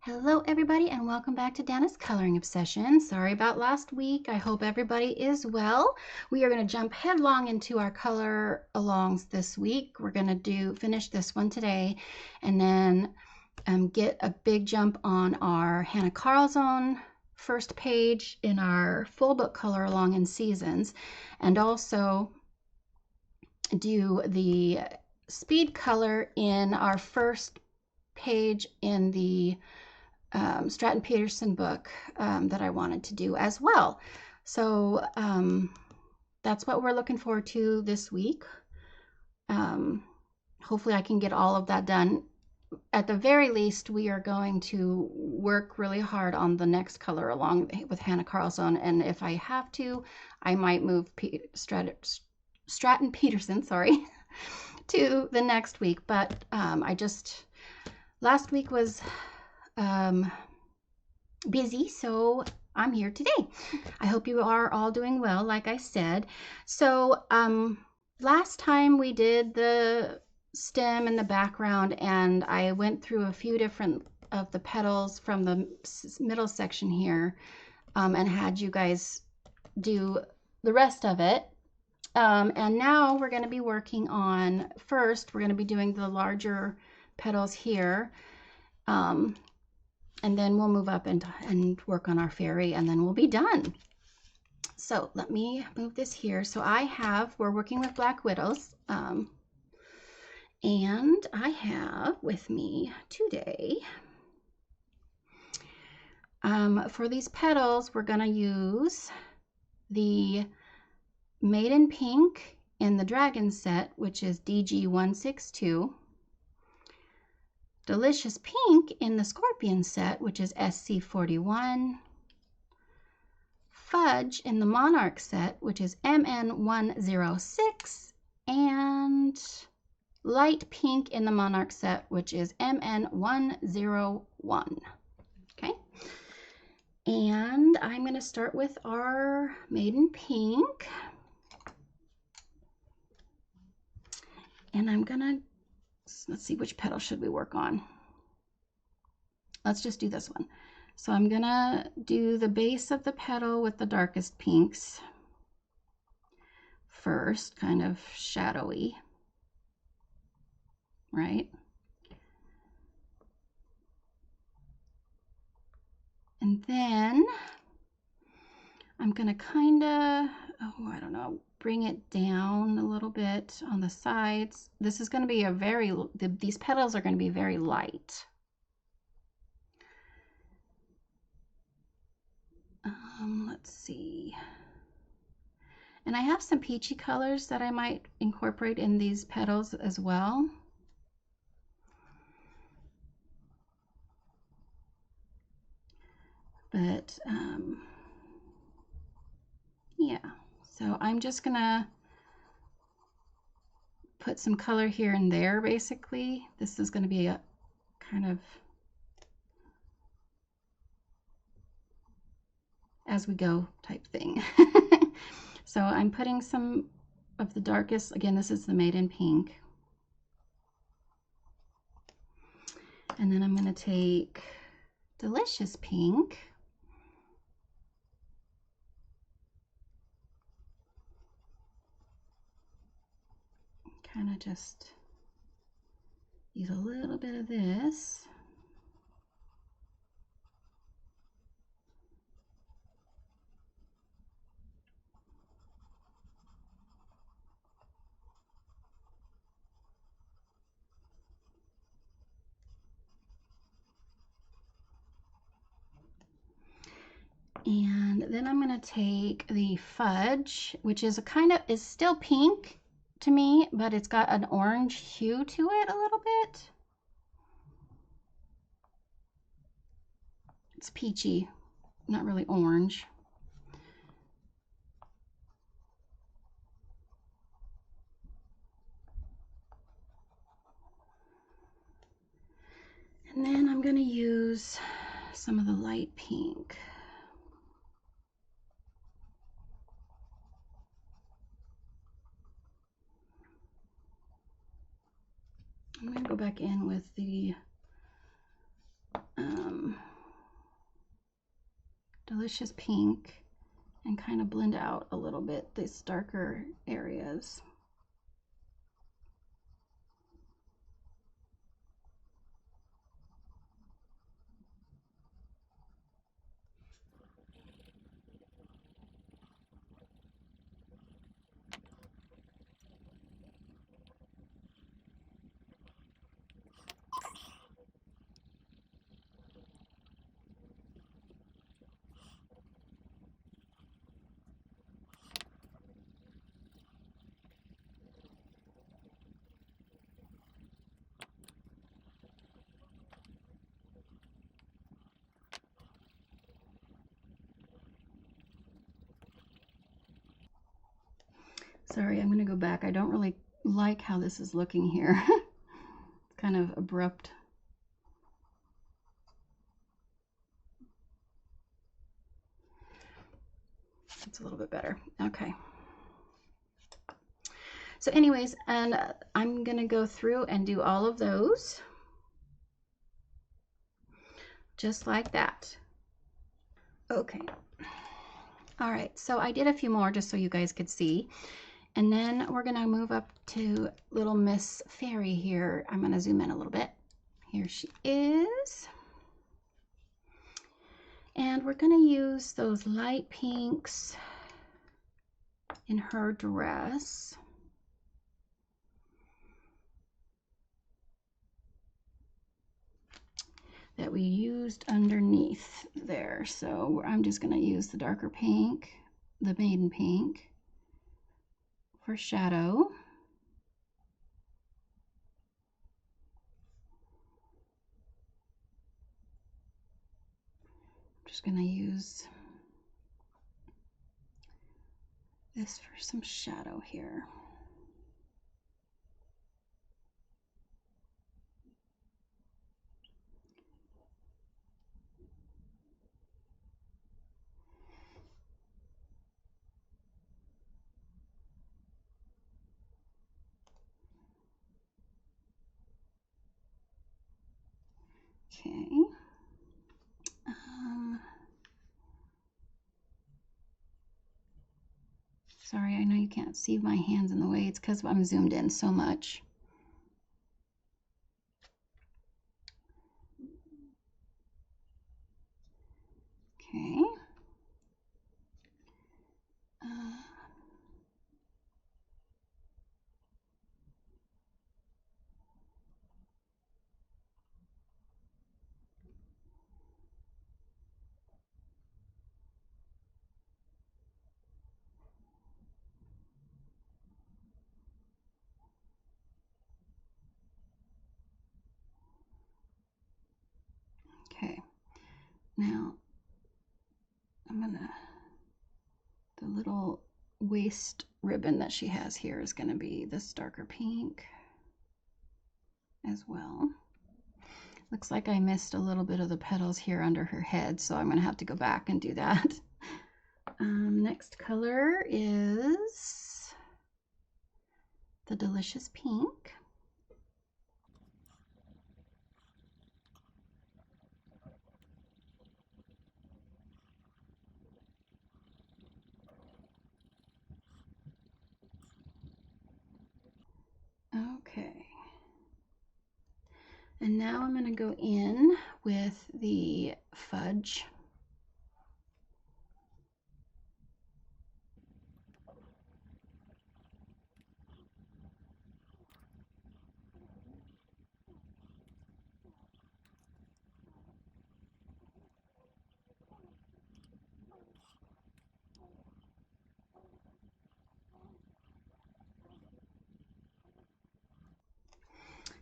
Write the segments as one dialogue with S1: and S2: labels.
S1: Hello everybody and welcome back to Dana's Coloring Obsession. Sorry about last week. I hope everybody is well. We are going to jump headlong into our color alongs this week. We're going to finish this one today and then get a big jump on our Hannah Carlzone first page in our full book color along in seasons, and also do the speed color in our first page in the Stratton Peterson book that I wanted to do as well. So that's what we're looking forward to this week. Hopefully I can get all of that done. At the very least, we are going to work really hard on the next color along with Hannah Carlzone, and if I have to, I might move Stratton Peterson, sorry, to the next week. But last week was busy, so I'm here today. I hope you are all doing well, like I said. So last time we did the stem and the background, and I went through a few different of the petals from the middle section here, and had you guys do the rest of it. And now we're going to be working on, first we're going to be doing the larger petals here, and then we'll move up and work on our fairy, and then we'll be done. So let me move this here. So we're working with Black Widows, and I have with me today, for these petals, we're going to use the Maiden Pink in the Dragon set, which is DG162. Delicious Pink in the Scorpion set, which is SC41. Fudge in the Monarch set, which is MN106. And Light Pink in the Monarch set, which is MN101. Okay. And I'm going to start with our Maiden Pink. And I'm going to, let's see, which petal should we work on? Let's just do this one. So I'm gonna do the base of the petal with the darkest pinks first, kind of shadowy, right? And then I'm gonna kind of, I don't know, bring it down a little bit on the sides. This is going to be these petals are going to be very light. Let's see. And I have some peachy colors that I might incorporate in these petals as well. But yeah, so I'm just gonna put some color here and there, basically. This is going to be a kind of as we go type thing. So I'm putting some of the darkest, again, this is the Maiden Pink. And then I'm going to take Delicious Pink. Kind of just use a little bit of this. And then I'm going to take the Fudge, which is is still pink to me, but it's got an orange hue to it a little bit. It's peachy, not really orange. And then I'm going to use some of the light pink. I'm going to go back in with the Delicious Pink and kind of blend out a little bit these darker areas. Sorry, I'm going to go back. I don't really like how this is looking here. It's kind of abrupt. It's a little bit better. Okay. So anyways, and I'm going to go through and do all of those. Just like that. Okay. All right, so I did a few more just so you guys could see. And then we're gonna move up to little Miss Fairy here. I'm gonna zoom in a little bit. Here she is. And we're gonna use those light pinks in her dress. That we used underneath there. So I'm just gonna use the darker pink, the maiden pink, for shadow. I'm just gonna use this for some shadow here. Okay. Sorry, I know you can't see my hands in the way. It's because I'm zoomed in so much. Okay. Okay, now I'm gonna, the little waist ribbon that she has here is gonna be this darker pink as well. Looks like I missed a little bit of the petals here under her head, so I'm gonna have to go back and do that. Next color is the Delicious Pink. Okay. And now I'm going to go in with the fudge.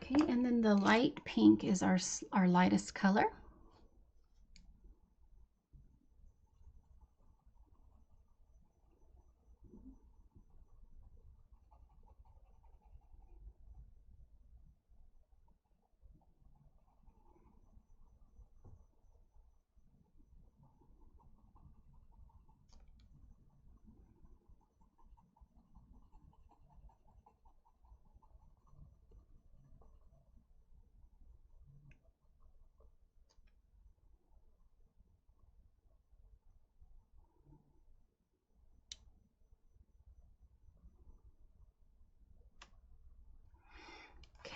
S1: Okay, and then the light pink is our lightest color.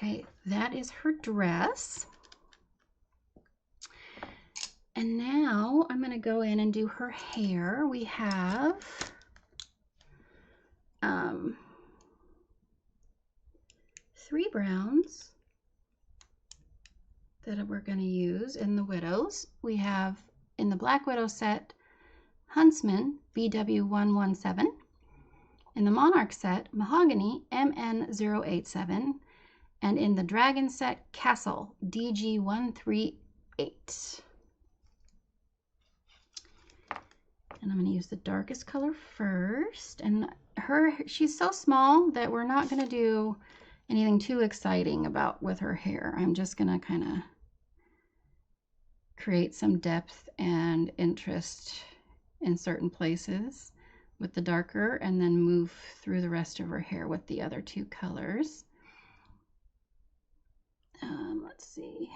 S1: Okay, that is her dress. And now I'm going to go in and do her hair. We have 3 browns that we're going to use in the Widows. We have in the Black Widow set Huntsman BW117, in the Monarch set Mahogany MN087, and in the Dragon set Castle DG138. And I'm going to use the darkest color first. And she's so small that we're not going to do anything too exciting with her hair. I'm just going to kind of create some depth and interest in certain places with the darker, and then move through the rest of her hair with the other 2 colors. Let's see.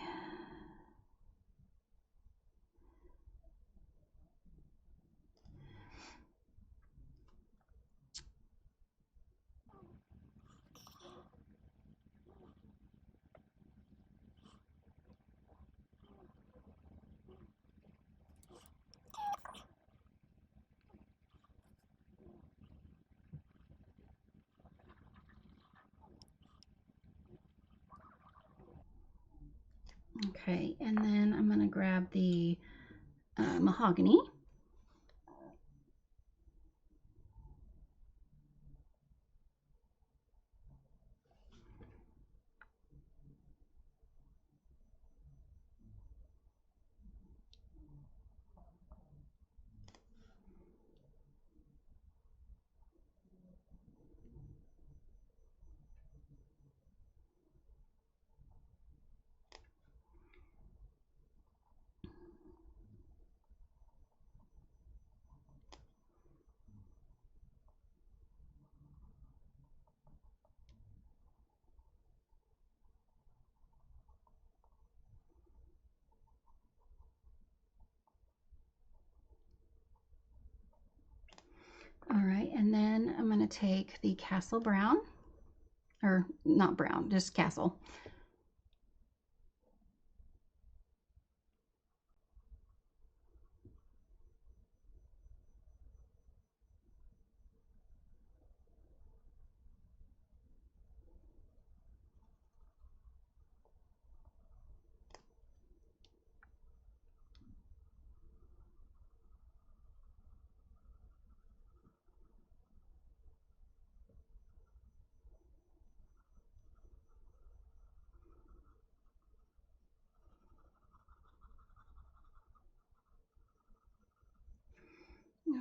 S1: Okay, and then I'm going to grab the Mahogany. All right, and then I'm going to take the Castle Brown, or not brown, just Castle.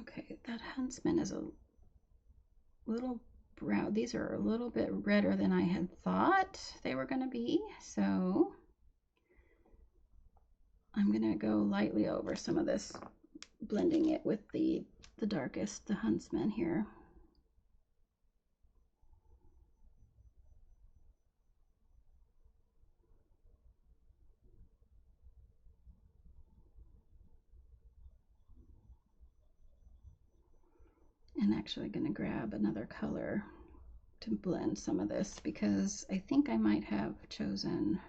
S1: Okay, that Huntsman is a little brown. These are a little bit redder than I had thought they were going to be, so I'm going to go lightly over some of this, blending it with the darkest, the Huntsman here. And actually going to grab another color to blend some of this, because I think I might have chosen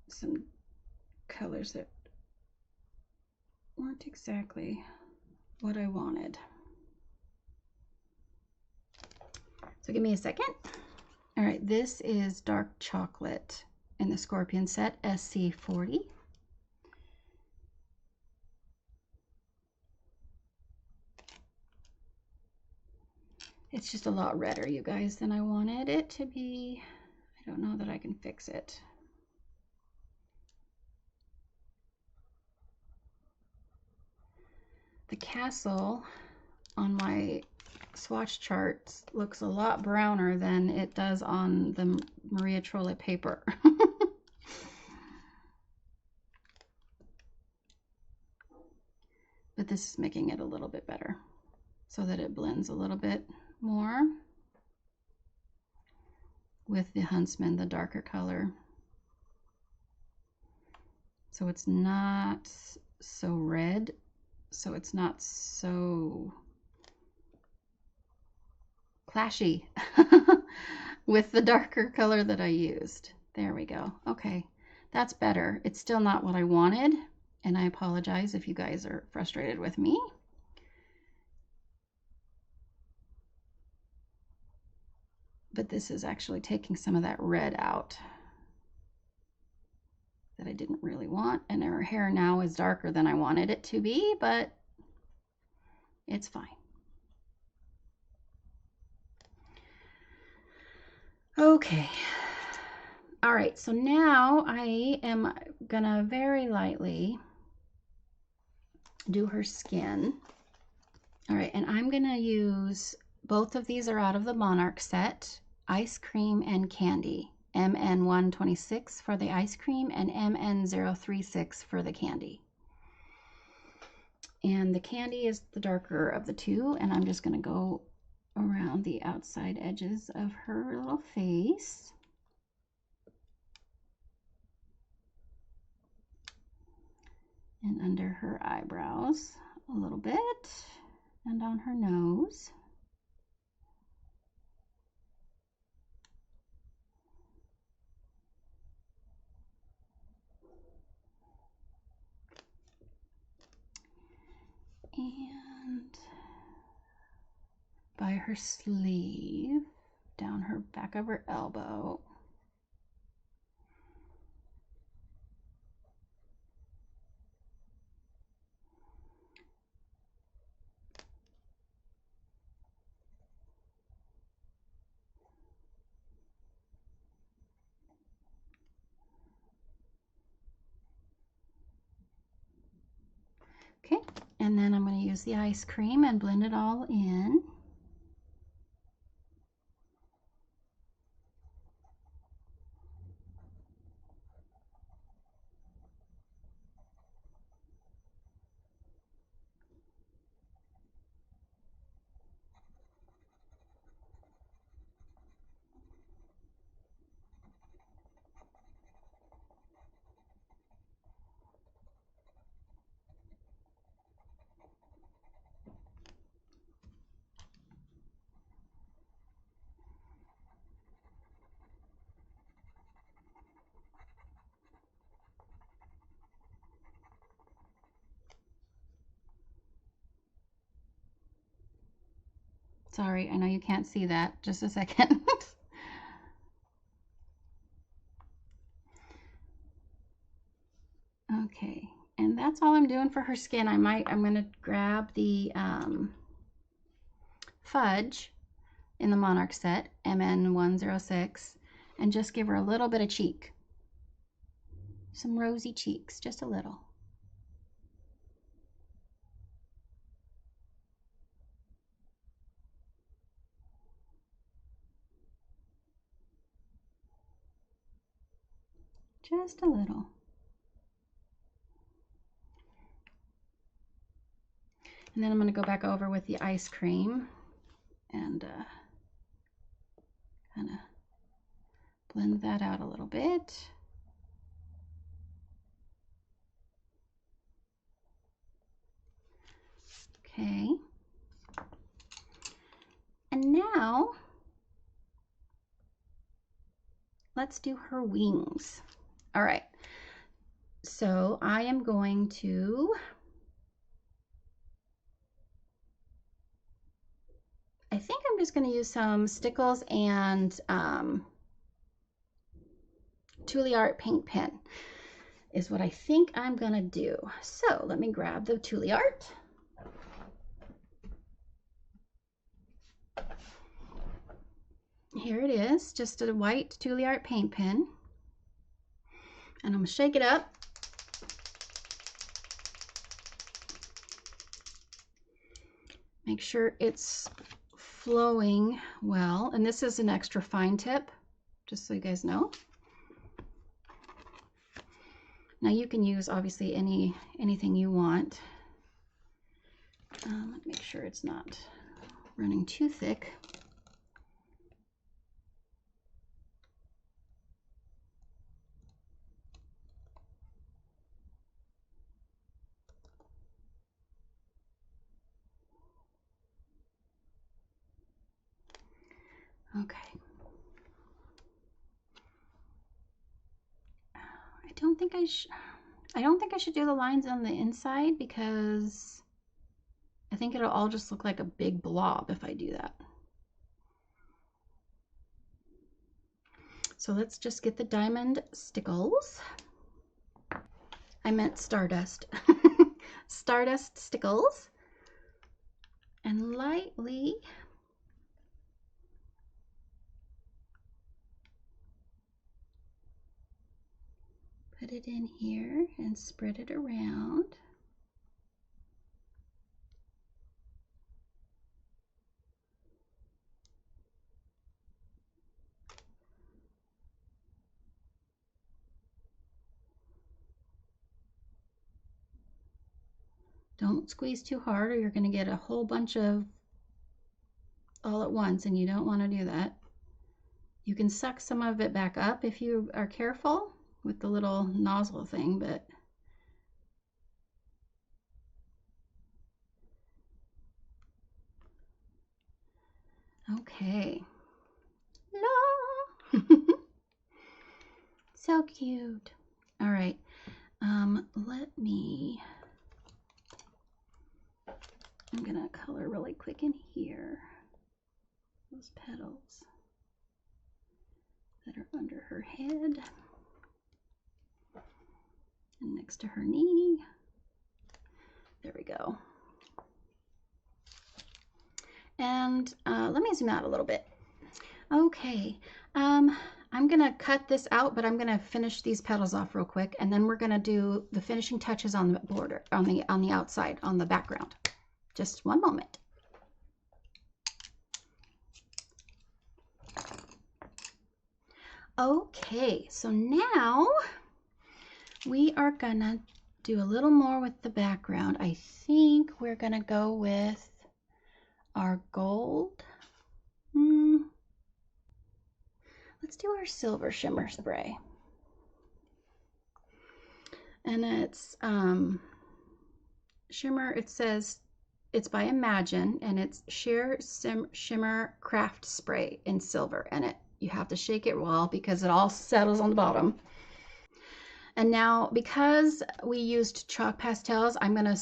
S1: some colors that weren't exactly what I wanted. So give me a second. All right, this is Dark Chocolate in the Scorpion set SC40. It's just a lot redder, you guys, than I wanted it to be. I don't know that I can fix it. The Castle on my swatch charts looks a lot browner than it does on the Maria Trolle paper. But this is making it a little bit better so that it blends a little bit more with the Huntsman, the darker color. So it's not so red, so it's not so clashy with the darker color that I used. There we go. Okay, that's better. It's still not what I wanted, and I apologize if you guys are frustrated with me. But this is actually taking some of that red out that I didn't really want, and her hair now is darker than I wanted it to be, but it's fine. Okay. All right, so now I am gonna very lightly do her skin. All right, and I'm gonna use, both of these are out of the Monarch set, Ice Cream and Candy. MN126 for the ice cream and MN036 for the candy. And the candy is the darker of the two, and I'm just gonna go around the outside edges of her little face. And under her eyebrows a little bit, and on her nose. And by her sleeve, down her back of her elbow. Okay, and then I'm going to use the ice cream and blend it all in. Sorry, I know you can't see that. Just a second. Okay, and that's all I'm doing for her skin. I'm gonna grab the Fudge in the Monarch set, MN106, and just give her a little bit of cheek. Some rosy cheeks, just a little. Just a little. And then I'm going to go back over with the ice cream and kind of blend that out a little bit. Okay. And now let's do her wings. All right. So I am going to I think I'm just going to use some Stickles and Tule-Art paint pen is what I think I'm going to do. So let me grab the Tule-Art. Here it is, just a white Tule-Art paint pen. And I'm going to shake it up. Make sure it's flowing well. And this is an extra fine tip, just so you guys know. Now you can use obviously anything you want. Make sure it's not running too thick. Okay. I don't think I should do the lines on the inside because I think it'll all just look like a big blob if I do that. So let's just get the diamond stickles. I meant stardust. Stardust stickles. And lightly put it in here and spread it around. Don't squeeze too hard or you're going to get a whole bunch of all at once, and you don't want to do that. You can suck some of it back up if you are careful with the little nozzle thing, but okay. La! So cute. All right. I'm gonna color really quick in here. Those petals that are under her head and next to her knee. There we go. And let me zoom out a little bit. Okay, I'm gonna cut this out, but I'm gonna finish these petals off real quick, and then we're gonna do the finishing touches on the border, on the outside, on the background. Just one moment. Okay, so now we are gonna do a little more with the background. I think we're gonna go with our gold. Let's do our silver shimmer spray. And it's shimmer, it says it's by Imagine, and it's Sheer Shimmer Craft Spray in silver. And you have to shake it well because it all settles on the bottom. And now, because we used chalk pastels, I'm going to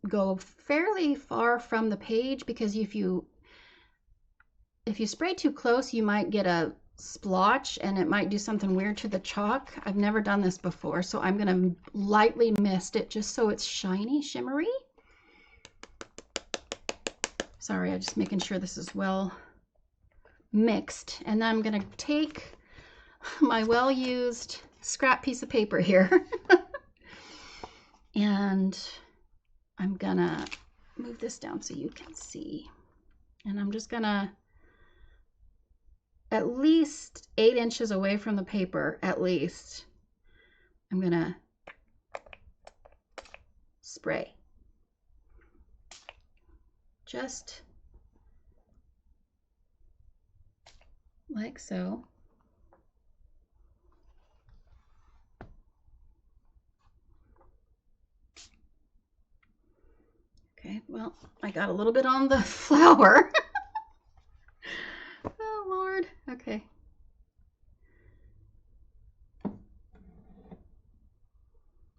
S1: go fairly far from the page, because if you spray too close, you might get a splotch and it might do something weird to the chalk. I've never done this before, so I'm going to lightly mist it just so it's shiny, shimmery. Sorry, I'm just making sure this is well mixed. And then I'm going to take my well-used scrap piece of paper here and I'm going to move this down so you can see. And I'm just going to, at least 8 inches away from the paper, at least, I'm going to spray. Just like so. Okay, well, I got a little bit on the flower. Oh, Lord. Okay.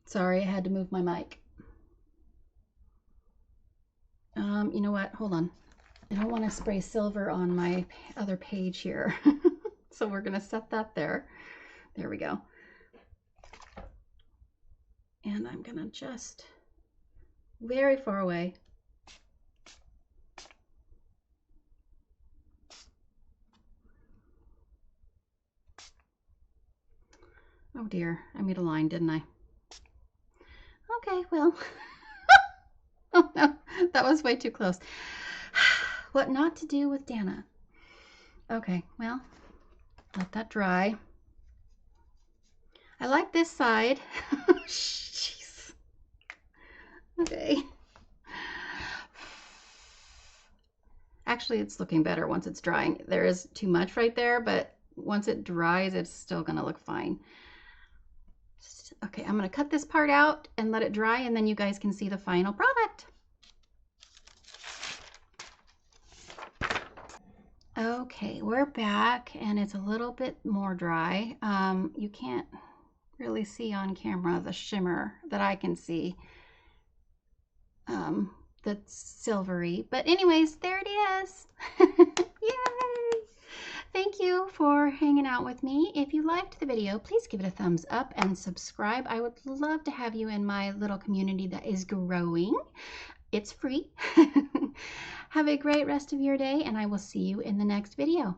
S1: Sorry, I had to move my mic. You know what? Hold on. I don't want to spray silver on my other page here. So we're going to set that there. There we go. And I'm going to just very far away. Oh dear, I made a line, didn't I? Okay, well, oh no, that was way too close. What not to do with Dana. Okay, well, let that dry. I like this side. Jeez. Okay. Actually, it's looking better once it's drying. There is too much right there, but once it dries, it's still gonna look fine. Okay, I'm gonna cut this part out and let it dry, and then you guys can see the final product. Okay, we're back and it's a little bit more dry. You can't really see on camera the shimmer that I can see. That's silvery, but anyways, there it is. Yay! Thank you for hanging out with me. If you liked the video, please give it a thumbs up and subscribe. I would love to have you in my little community that is growing. It's free. Have a great rest of your day, and I will see you in the next video.